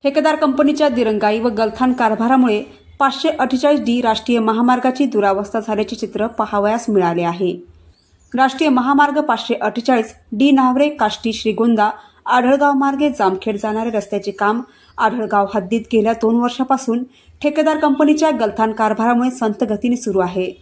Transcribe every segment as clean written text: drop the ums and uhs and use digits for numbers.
ठेकेदार कंपनीच्या दिरंगाई व गलथान कारभारामुळे 548D राष्ट्रीय महामार्गाची दुरावस्था झाल्याचे चित्र पाहावयास मिळाले आहे. राष्ट्रीय महामार्ग 548D न्हावरे काष्टी श्रीगोंदा आढळगाव मार्गे जामखेड जाणारे रस्त्याचे काम आढळगाव हद्दीत गेल्या 2 वर्षापासून ठेकेदार कंपनीच्या गलथान कारभारामुळे संथ गतीने सुरू आहे.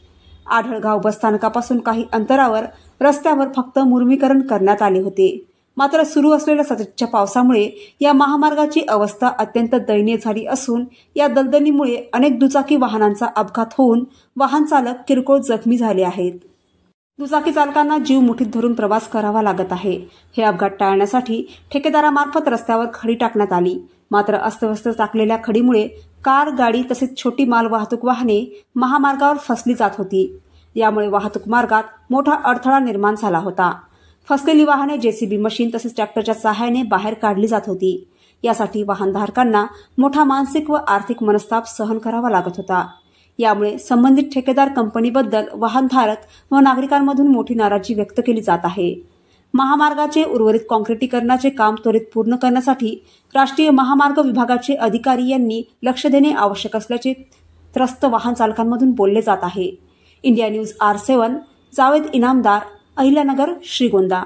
आढळगाव बसस्थानकापासून काही अंतरावर रस्त्यावर फक्त मुरमीकरण करण्यात आले होते. मात्र सुरू असलेल्या सततच्या पावसामुळे या महामार्गाची अवस्था अत्यंत दयनीय झाली असून या दलदलीमुळे अनेक दुचाकी वाहनांचा अपघात होऊन वाहन चालक किरकोळ जखमी झाले आहेत. दुचाकी चालकांना जीव मुठीत धरून प्रवास करावा लागत आहे. हे अपघात टाळण्यासाठी ठेकेदारामार्फत रस्त्यावर खडी टाकण्यात आली. मात्र अस्तव्यस्त टाकलेल्या खडीमुळे कार, गाडी तसेच छोटी माल वाहतूक वाहने महामार्गावर फसली जात होती. यामुळे वाहतूक मार्गात मोठा अडथळा निर्माण झाला होता. फसलेली वाहने जेसीबी मशीन तसेच ट्रॅक्टरच्या सहाय्याने बाहेर काढली जात होती. यासाठी वाहनधारकांना मोठा मानसिक व आर्थिक मनस्ताप सहन करावा लागत होता. यामुळे संबंधित ठेकेदार कंपनीबद्दल वाहनधारक व नागरिकांमधून मोठी नाराजी व्यक्त केली जात आहे. महामार्गाचे उर्वरित काँक्रिटीकरणाचे काम त्वरित पूर्ण करण्यासाठी राष्ट्रीय महामार्ग विभागाचे अधिकारी यांनी लक्ष देणे आवश्यक असल्याचे त्रस्त वाहन चालकांमधून बोलले जात आहे. India news R7 Javed Inamdar, Ahilyanagar, Shrigonda.